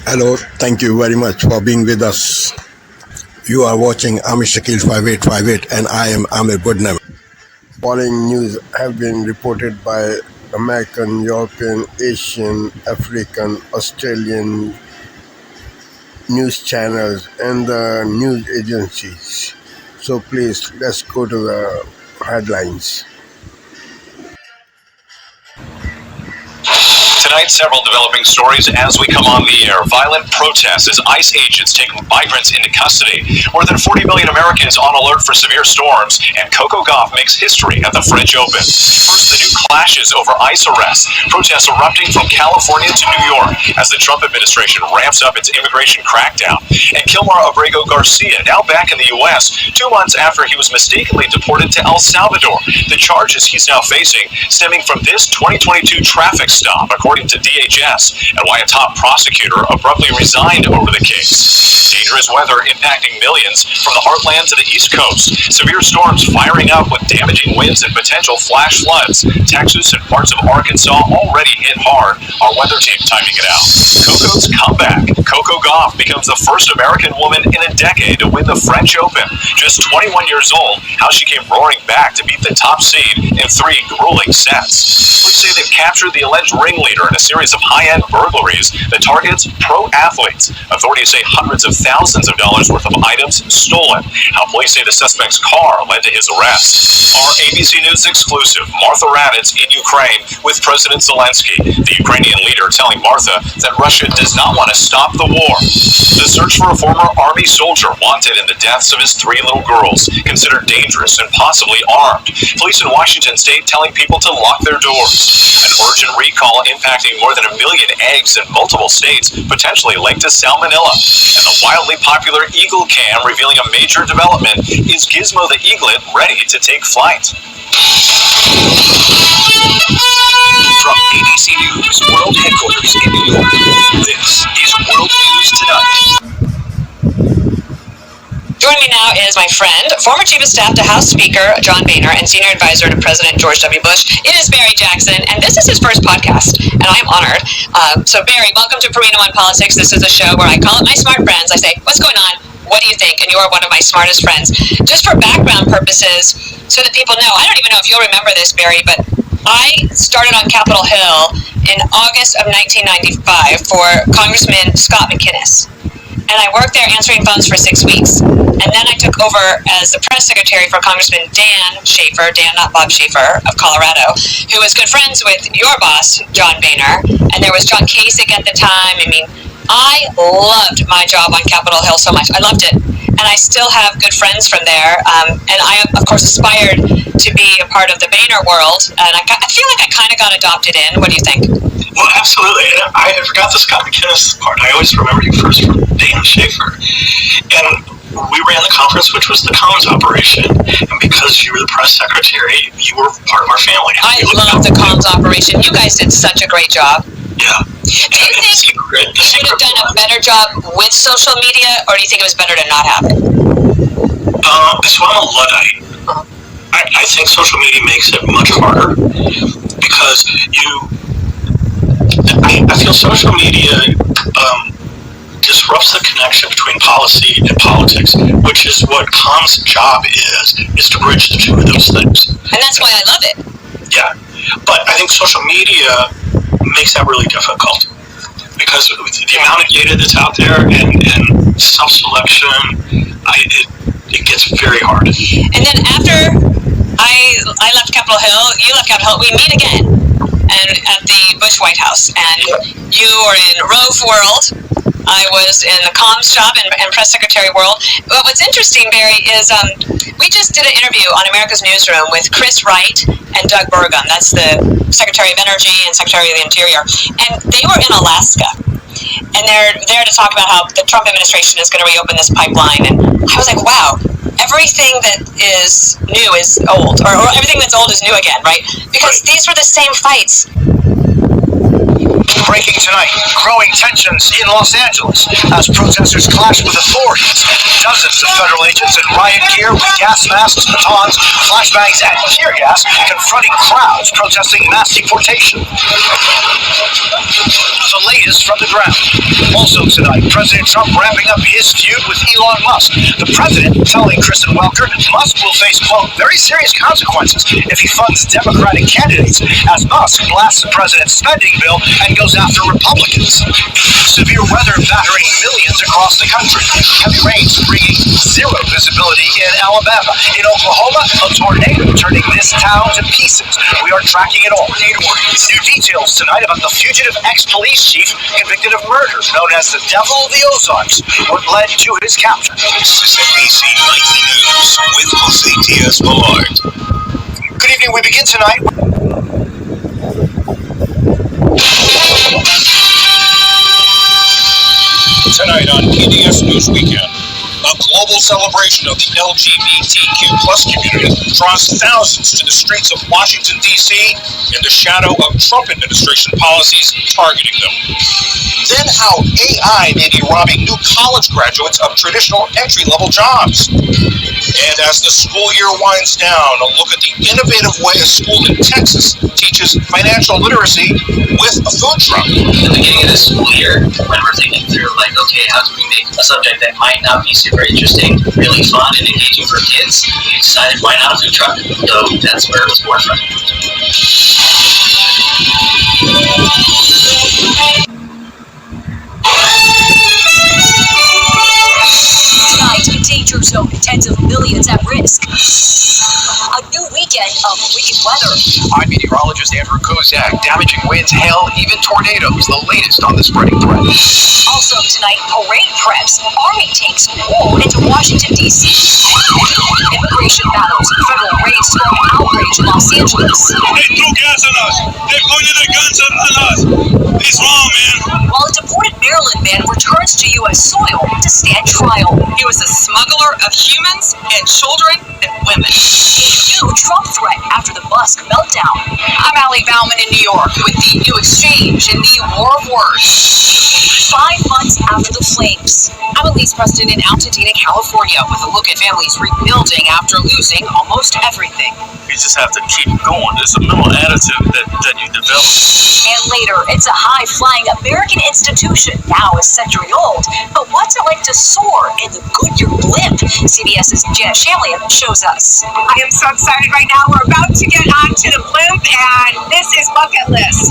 Hello, thank you very much for being with us. You are watching Amir Shakil 5858 and I am Amir Budnam. Following news have been reported by American, European, Asian, African, Australian news channels and the news agencies. So please, let's go to the headlines. Tonight, several developing stories as we come on the air. Violent protests as ICE agents take migrants into custody. More than 40 million Americans on alert for severe storms. And Coco Gauff makes history at the French Open. First, the new clashes over ICE arrests. Protests erupting from California to New York as the Trump administration ramps up its immigration crackdown. And Kilmar Abrego Garcia, now back in the U.S., 2 months after he was mistakenly deported to El Salvador. The charges he's now facing stemming from this 2022 traffic stop, according to DHS, and why a top prosecutor abruptly resigned over the case. Dangerous weather impacting millions from the heartland to the East Coast. Severe storms firing up with damaging winds and potential flash floods. Texas and parts of Arkansas already hit hard. Our weather team timing it out. Coco's comeback. Coco Gauff becomes the first American woman in a decade to win the French Open. Just 21 years old, how she came roaring back to beat the top seed in 3 grueling sets. Police say they've captured the alleged ringleader in a series of high-end burglaries that targets pro athletes. Authorities say hundreds of thousands of dollars worth of items stolen. How police say the suspect's car led to his arrest. Our ABC News exclusive, Martha Raddatz in Ukraine with President Zelensky. The Ukrainian leader telling Martha that Russia does not want to stop the war. The search for a former army soldier wanted in the deaths of his 3 little girls, considered dangerous and possibly armed. Police in Washington state telling people to lock their doors. An urgent recall impacting more than 1 million eggs in multiple states, potentially linked to salmonella. And the wildly popular Eagle Cam revealing a major development. Is Gizmo the Eaglet ready to take flight? From ABC News World Headquarters in New York, this is World News Tonight. Joining me now is my friend, former Chief of Staff to House Speaker John Boehner and Senior Advisor to President George W. Bush. It is Barry Jackson, and this is his first podcast, and I am honored. So Barry, welcome to Perino on Politics. This is a show where I call up my smart friends. I say, what's going on? What do you think? And you are one of my smartest friends. Just for background purposes, so that people know, I don't even know if you'll remember this, Barry, but I started on Capitol Hill in August of 1995 for Congressman Scott McInnes. And I worked there answering phones for 6 weeks. And then I took over as the press secretary for Congressman Dan Schaefer, Dan, not Bob Schaefer, of Colorado, who was good friends with your boss, John Boehner. And there was John Kasich at the time. I mean, I loved my job on Capitol Hill so much. I loved it. And I still have good friends from there. And I, of course, aspired to be a part of the Boehner world. And I feel like I kind of got adopted in. What do you think? Well, absolutely. And I forgot the Scott McInnes part. I always remember you first from Dan Schaefer. And we ran the conference, which was the comms operation. And because you were the press secretary, you were part of our family. I love the comms operation. You guys did such a great job. Yeah. Do you think you would have done a better job with social media, or do you think it was better to not have it? So I'm a Luddite. I think social media makes it much harder because I feel social media disrupts the connection between policy and politics, which is what comms' job is to bridge the two of those things. And that's why I love it. Yeah, but I think social media makes that really difficult because the amount of data that's out there and self-selection, it gets very hard. And then after I left Capitol Hill, you left Capitol Hill, we meet again and at the Bush White House. And you were in Rove world. I was in the comms shop and press secretary world. But what's interesting, Barry, is we just did an interview on America's Newsroom with Chris Wright and Doug Burgum. That's the Secretary of Energy and Secretary of the Interior. And they were in Alaska. And they're there to talk about how the Trump administration is going to reopen this pipeline. And I was like, wow, everything that is new is old. Or everything that's old is new again, right? Because these were the same fights. Breaking tonight, growing tensions in Los Angeles as protesters clash with authorities. Dozens of federal agents in riot gear with gas masks, batons, flashbangs, and tear gas confronting crowds protesting mass deportation. the latest from the ground. Also tonight, President Trump wrapping up his feud with Elon Musk. The president telling Kristen Welker Musk will face, quote, very serious consequences if he funds Democratic candidates, as Musk blasts the president's spending bill and goes after Republicans. Severe weather battering millions across the country. Heavy rains bringing zero visibility in Alabama. In Oklahoma, a tornado turning this town to pieces. We are tracking it all. New details tonight about the fugitive ex-police chief convicted of murder, known as the Devil of the Ozarks, what led to his capture. This is NBC Nightly News with Jose Diaz Balart. Good evening. We begin tonight. Tonight on PBS News Weekend, a global celebration of the LGBTQ plus community draws thousands to the streets of Washington, D.C. in the shadow of Trump administration policies targeting them. Then how AI may be robbing new college graduates of traditional entry-level jobs. And as the school year winds down, a look at the innovative way a school in Texas teaches financial literacy with a food truck. At the beginning of the school year, when we're thinking through, like, okay, how do we make a subject that might not be super interesting, really fun and engaging for kids, we decided why not a food truck? So that's where it was born from. Tonight, a danger zone, tens of millions at risk. A new weekend of wicked weather. I'm meteorologist Andrew Kozak. Damaging winds, hail, and even tornadoes, the latest on the spreading threat. Also tonight, parade preps. Army tanks roll into Washington, D.C. Immigration battles. Federal raids spurring outrage in Los Angeles. They threw gas at us. They pointed their guns at us. It's wrong, man. While a deported Maryland man returns to U.S. soil to stand trial. He was a smuggler of humans and children and women. New Trump threat after the Musk meltdown. I'm Allie Bauman in New York with the new exchange in the War of Words. 5 months after the flames. I'm Elise Preston in Altadena, California, with a look at families rebuilding after losing almost everything. You just have to keep going. It's a mental attitude that you develop. And later, it's a high-flying American institution, now a century old. But what's it like to soar in the Goodyear blimp? CBS's Jen Shamlian shows us. I am so excited right now. We're about to get onto the blimp, and this is bucket list.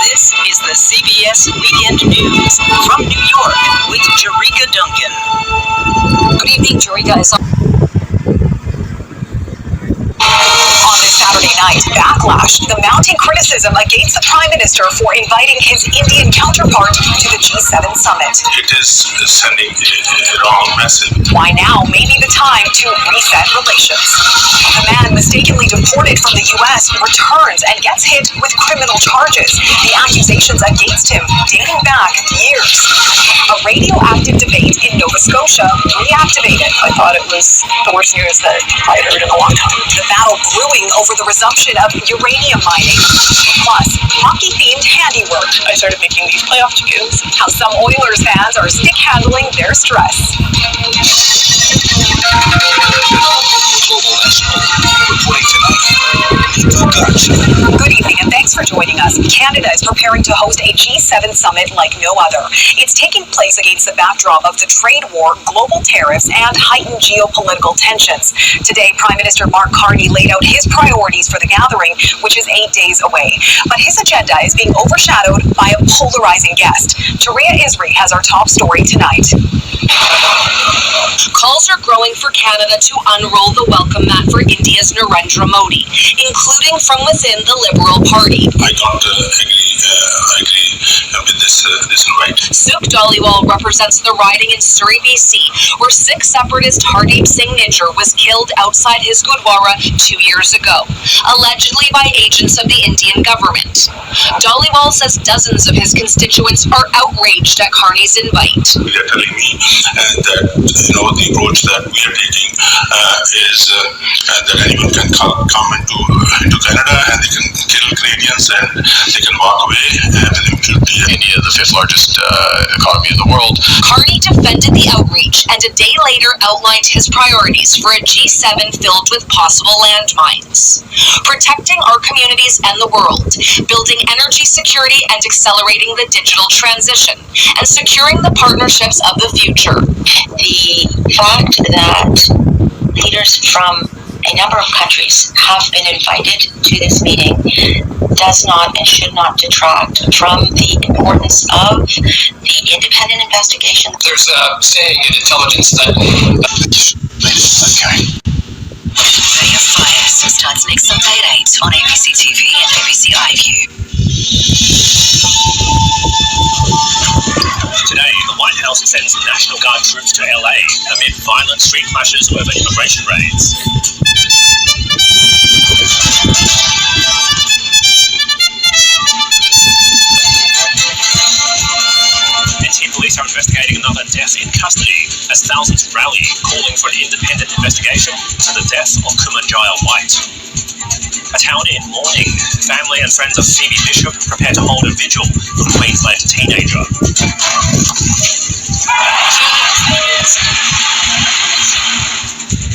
This is the CBS Weekend News from New York with Jerika Duncan. Good evening, Jerika is on this Saturday night. Backlash, the mounting criticism against the Prime Minister for inviting his Indian counterpart to the G7 summit. It is sending a wrong message. Why now may be the time to reset relations. The man mistakenly deported from the U.S. returns and gets hit with criminal charges. The accusations against him dating back years. A radioactive debate in Nova Scotia reactivated. I thought it was the worst news that I had heard in a long time. The battle brewing over the resumption of uranium mining. Plus, hockey-themed handiwork. I started making these playoff chickens. How some Oilers fans are stick-handling their stress. Reporting tonight. Good evening and thanks for joining us. Canada is preparing to host a G7 summit like no other. It's taking place against the backdrop of the trade war, global tariffs, and heightened geopolitical tensions. Today, Prime Minister Mark Carney laid out his priorities for the gathering, which is 8 days away. But his agenda is being overshadowed by a polarizing guest. Taria Isri has our top story tonight. Calls are growing for Canada to unroll the welcome mat for India's Narendra Modi, including from within the Liberal Party. I don't agree with this invite. Suk Dhaliwal represents the riding in Surrey, BC, where Sikh separatist Hardeep Singh Nijjar was killed outside his Gurdwara 2 years ago, allegedly by agents of the Indian government. Dhaliwal says dozens of his constituents are outraged at Carney's invite. They are telling me that the approach that we are taking is that anyone can come into Canada and they can kill Canadians and they can walk away with impunity. India, the fifth largest economy in the world. Carney defended the outreach and a day later outlined his priorities for a G7 filled with possible landmines. Protecting our communities and the world, building energy security and accelerating the digital transition, and securing the partnerships of the future. The fact that leaders from a number of countries have been invited to this meeting does not and should not detract from the importance of the independent investigation. There's a saying in intelligence that... Okay. Ray of Fire starts next Sunday at 8 on ABC TV and ABC iView. Today, the White House sends National Guard troops to LA amid violent street clashes over immigration raids. NT police are investigating another death in custody as thousands rally, calling for an independent investigation into the death of Kumanjaya White. A town in mourning. Family and friends of Phoebe Bishop prepare to hold a vigil for the Queensland teenager.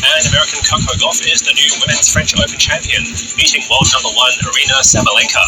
And American Coco Gauff is the new Women's French Open champion, beating world number 1 Arina Sabalenka.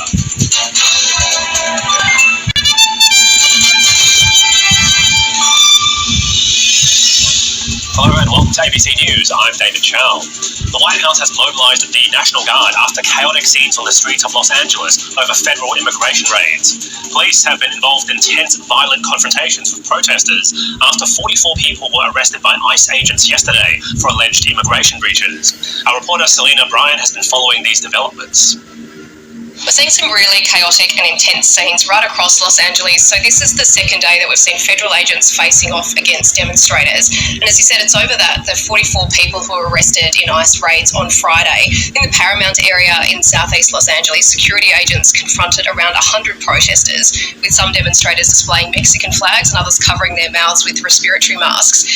Hello and welcome to ABC News. I'm David Chow. The White House has mobilized the National Guard after chaotic scenes on the streets of Los Angeles over federal immigration raids. Police have been involved in tense, violent confrontations with protesters after 44 people were arrested by ICE agents yesterday for alleged immigration breaches. Our reporter Selena Bryan has been following these developments. We're seeing some really chaotic and intense scenes right across Los Angeles. So this is the second day that we've seen federal agents facing off against demonstrators. And as you said, it's over the 44 people who were arrested in ICE raids on Friday. In the Paramount area in southeast Los Angeles, security agents confronted around 100 protesters, with some demonstrators displaying Mexican flags and others covering their mouths with respiratory masks.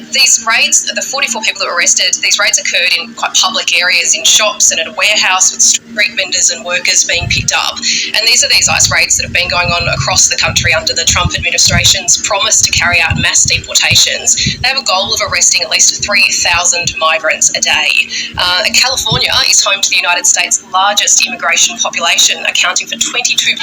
These raids, the 44 people that were arrested, these raids occurred in quite public areas, in shops and at a warehouse, with street vendors and workers being picked up. And these are these ICE raids that have been going on across the country under the Trump administration's promise to carry out mass deportations. They have a goal of arresting at least 3,000 migrants a day. California is home to the United States' largest immigration population, accounting for 22%.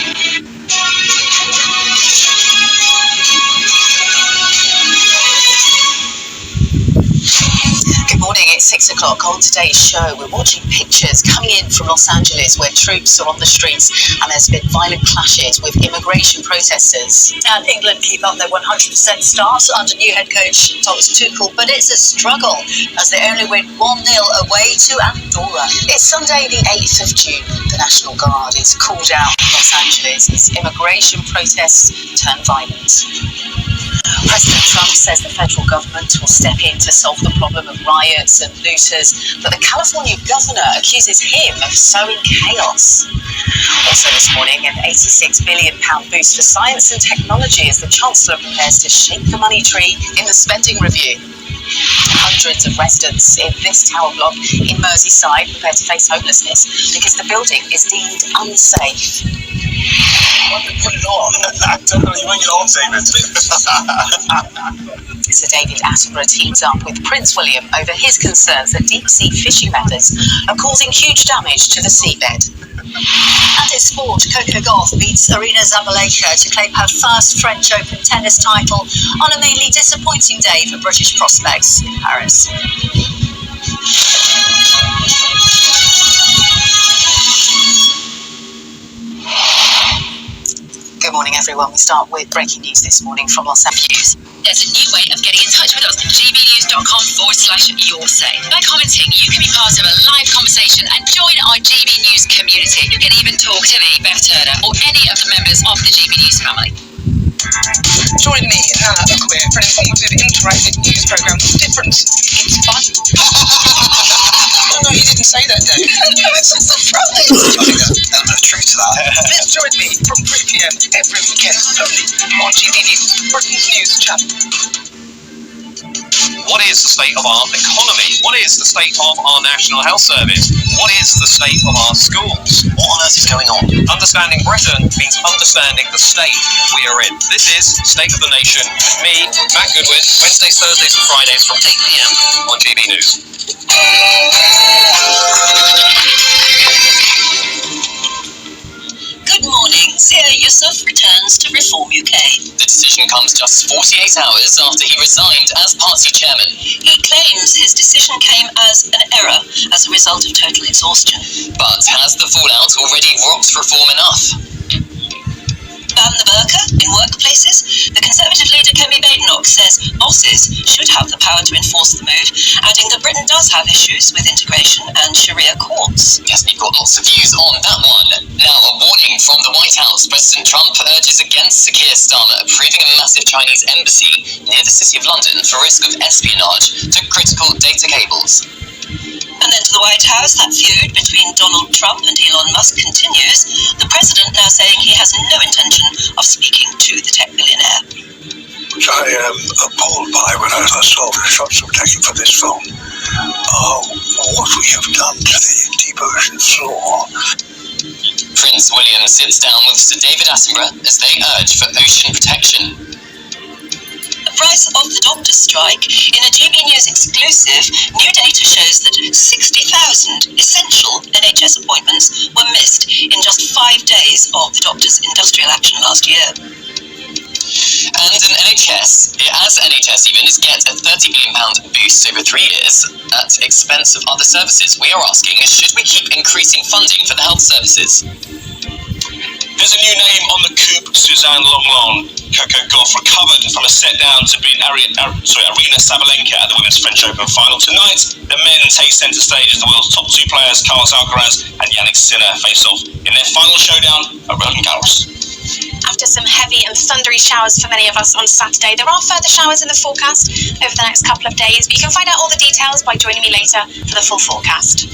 Good morning, it's 6 o'clock. On today's show, we're watching pictures coming in from Los Angeles where troops are on the streets and there's been violent clashes with immigration protesters. And England keep up their 100% start under new head coach Thomas Tuchel, but it's a struggle as they only win 1-0 away to Andorra. It's Sunday the 8th of June. The National Guard is called out in Los Angeles as immigration protests turn violent. President Trump says the federal government will step in to solve the problem of riots and looters, but the California governor accuses him of sowing chaos. Also this morning, an £86 billion boost for science and technology as the Chancellor prepares to shake the money tree in the spending review. Hundreds of residents in this tower block in Merseyside prepare to face homelessness because the building is deemed unsafe. Put it on. Don't know, you won't get on, David. Sir David Attenborough teams up with Prince William over his concerns that deep-sea fishing methods are causing huge damage to the seabed. And in sport, Coco Gauff beats Arina Sabalenka to claim her first French Open tennis title on a mainly disappointing day for British prospects in Paris. Good morning, everyone. We start with breaking news this morning from Los Angeles. There's a new way of getting in touch with us at gbnews.com/yoursay. By commenting, you can be part of a live conversation and join our GB News community. You can even talk to me, Beth Turner, or any of the members of the GB News family. Join me, Hannah Queer, for an informative, interactive news programme that's different. It's fun. No, you didn't say that, Dave. It's a surprise. I think there's an element of truth to that. Please join me from 3 p.m. every weekend only on GB News, Britain's news channel. What is the state of our economy? What is the state of our National Health Service? What is the state of our schools? What on earth is going on? Understanding Britain means understanding the state we are in. This is State of the Nation with me, Matt Goodwin, Wednesdays, Thursdays and Fridays from 8 p.m. on GB News. Good morning. Zia Yusuf returns to Reform UK. The decision comes just 48 hours after he resigned as party chairman. He claims his decision came as an error as a result of total exhaustion. But has the fallout already rocked reform enough? Ban the burqa in workplaces? The Conservative leader Kemi Badenoch says bosses should have the power to enforce the move, adding that Britain does have issues with integration and Sharia courts. Yes, we've got lots of views on that one. Now, a warning from the White House. President Trump urges against Sir Keir Starmer approving a massive Chinese embassy near the City of London for risk of espionage to critical data cables. And then to the White House, that feud between Donald Trump and Elon Musk continues. The president now saying he has no intention of speaking to the tech billionaire. Which I am appalled by when I saw the shots were taken for this film. What we have done to the deep ocean floor. Prince William sits down with Sir David Attenborough as they urge for ocean protection. The price of the doctor's strike. In a GB News exclusive, new data shows that 60,000 essential NHS appointments were missed in just 5 days of the doctor's industrial action last year. And as NHS even is get a £30 billion boost over 3 years at expense of other services. We are asking, should we keep increasing funding for the health services? There's a new name on the coup. Suzanne Longlong. Coco Gauff recovered from a set-down to beat Arina Sabalenka at the Women's French Open final. Tonight, the men take centre stage as the world's top 2 players, Carlos Alcaraz and Yannick Sinner, face off in their final showdown at Roland Garros. After some heavy and thundery showers for many of us on Saturday, there are further showers in the forecast over the next couple of days, but you can find out all the details by joining me later for the full forecast.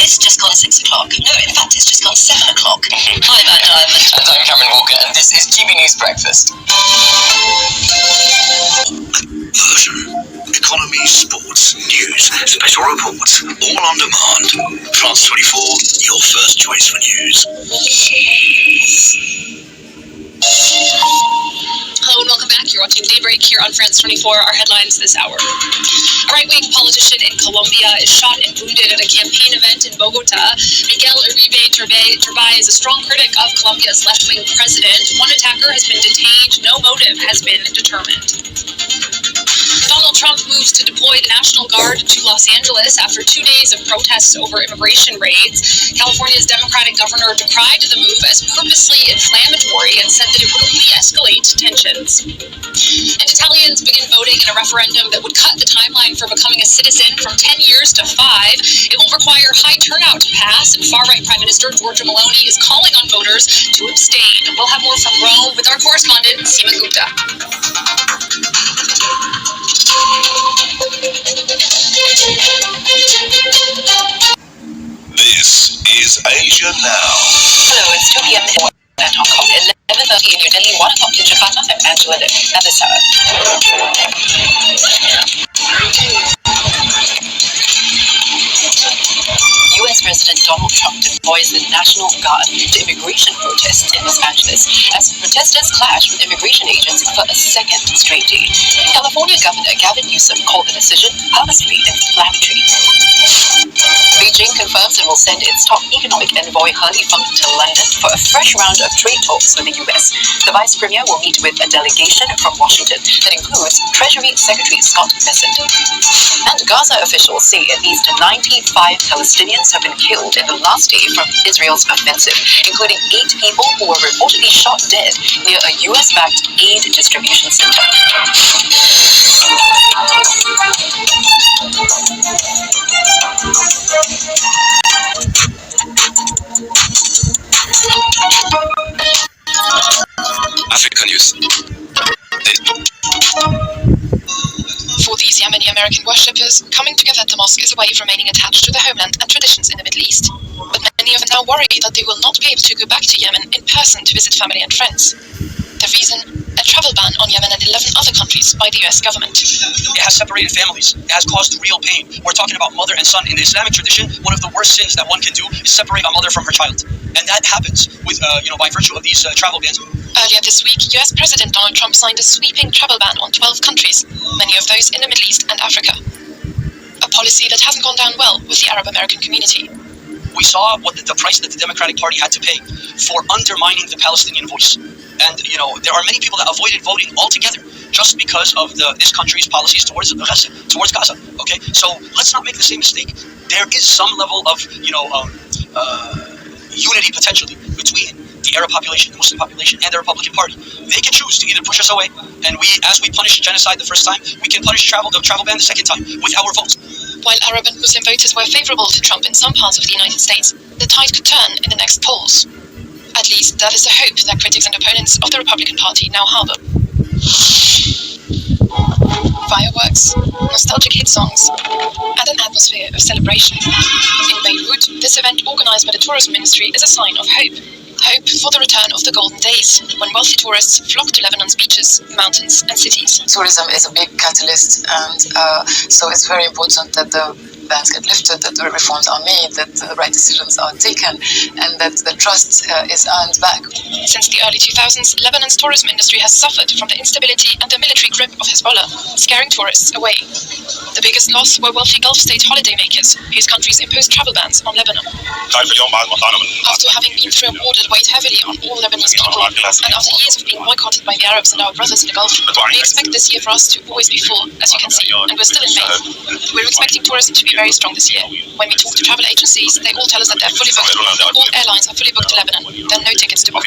It's just gone 6 o'clock. No, in fact, it's just gone 7 o'clock. Hi, Matt Diamond. And I'm Cameron Walker, and this is GB News Breakfast. Economy, sports, news, special reports, all on demand. France 24, your first choice for news. Hello and welcome back. You're watching Daybreak here on France 24. Our headlines this hour. A right-wing politician in Colombia is shot and wounded at a campaign event in Bogota. Miguel Uribe Turbay is a strong critic of Colombia's left-wing president. One attacker has been detained. No motive has been determined. Donald Trump moves to deploy the National Guard to Los Angeles after 2 days of protests over immigration raids. California's Democratic governor decried the move as purposely inflammatory and said that it would only escalate tensions. And Italians begin voting in a referendum that would cut the timeline for becoming a citizen from 10 years to 5. It will require high turnout to pass, and far-right Prime Minister Giorgia Meloni is calling on voters to abstain. We'll have more from Rome with our correspondent, Seema Gupta. This is Asia Now. Hello, it's 2 p.m. in Hong Kong, 11:30 in New Delhi, 1 o'clock in Jakarta. I'm Angela Lim. At this hour. U.S. President Donald Trump deploys the National Guard to immigration protests in Los Angeles as protesters clash with immigration agents for a second straight day. California Governor Gavin Newsom called the decision purposely inflammatory. Beijing confirms it will send its top economic envoy Hurley Funk to London for a fresh round of trade talks with the U.S. The Vice Premier will meet with a delegation from Washington that includes Treasury Secretary Scott Bessent. And Gaza officials say at least 95 Palestinians have been killed in the last day from Israel's offensive, including 8 people who were reportedly shot dead near a U.S.-backed aid distribution center. Africa News. For these Yemeni-American worshippers, coming together at the mosque is a way of remaining attached to their homeland and traditions in the Middle East. But many of them now worry that they will not be able to go back to Yemen in person to visit family and friends. The reason? a travel ban on Yemen and 11 other countries by the US government. It has separated families. It has caused real pain. We're talking about mother and son. In the Islamic tradition, one of the worst sins that one can do is separate a mother from her child. And that happens with, by virtue of these travel bans. Earlier this week, US President Donald Trump signed a sweeping travel ban on 12 countries, many of those in the Middle East and Africa. A policy that hasn't gone down well with the Arab American community. We saw what the price that the Democratic Party had to pay for undermining the Palestinian voice. And, there are many people that avoided voting altogether just because of this country's policies towards Gaza. Okay? So let's not make the same mistake. There is some level of, unity potentially between the Arab population, the Muslim population, and the Republican Party. They can choose to either push us away, and as we punished genocide the first time, we can punish the travel ban the second time with our votes. While Arab and Muslim voters were favorable to Trump in some parts of the United States, the tide could turn in the next polls. At least that is the hope that critics and opponents of the Republican Party now harbor. Fireworks, nostalgic hit songs, and an atmosphere of celebration. In Beirut, this event organized by the tourism ministry is a sign of hope. Hope for the return of the golden days, when wealthy tourists flock to Lebanon's beaches, mountains, and cities. Tourism is a big catalyst, and so it's very important that the bans get lifted, that the reforms are made, that the right decisions are taken, and that the trust is earned back. Since the early 2000s, Lebanon's tourism industry has suffered from the instability and the military grip of Hezbollah, scaring tourists away. The biggest loss were wealthy Gulf state holidaymakers, whose countries imposed travel bans on Lebanon. After having been through a war that weighed heavily on all Lebanese people, and after years of being boycotted by the Arabs and our brothers in the Gulf, we expect this year for us to always be full, as you can see, and we're still in May. We're expecting tourism to be very strong this year. When we talk to travel agencies, they all tell us that they're fully booked. All airlines are fully booked to Lebanon. There are no tickets to book.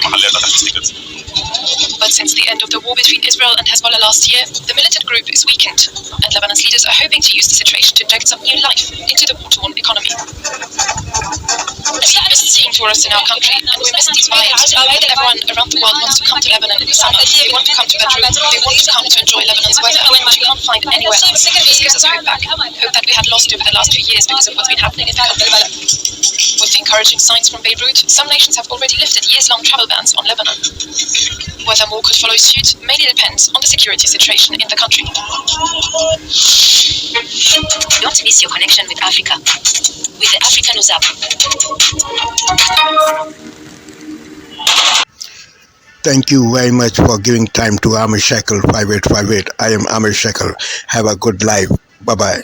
But since the end of the war between Israel and Hezbollah last year, the militant group is weakened, and Lebanon's leaders are hoping to use the situation to inject some new life into the war-torn economy. We miss seeing tourists in our country, and we miss these vibes. Everyone around the world wants to come to Lebanon in the summer. They want to come to Beirut. They want to come to enjoy Lebanon's weather, which you can't find anywhere else. This gives us hope back. Hope that we had lost over the last few years because of what's been happening in the country. With the encouraging signs from Beirut, some nations have already lifted years-long travel bans on Lebanon. Whether more could follow suit mainly depends on the security situation in the country. Don't miss your connection with Africa, with the Africa News app. Thank you very much for giving time to Amir Shekel 5858. I am Amir Shekel. Have a good life. Bye-bye.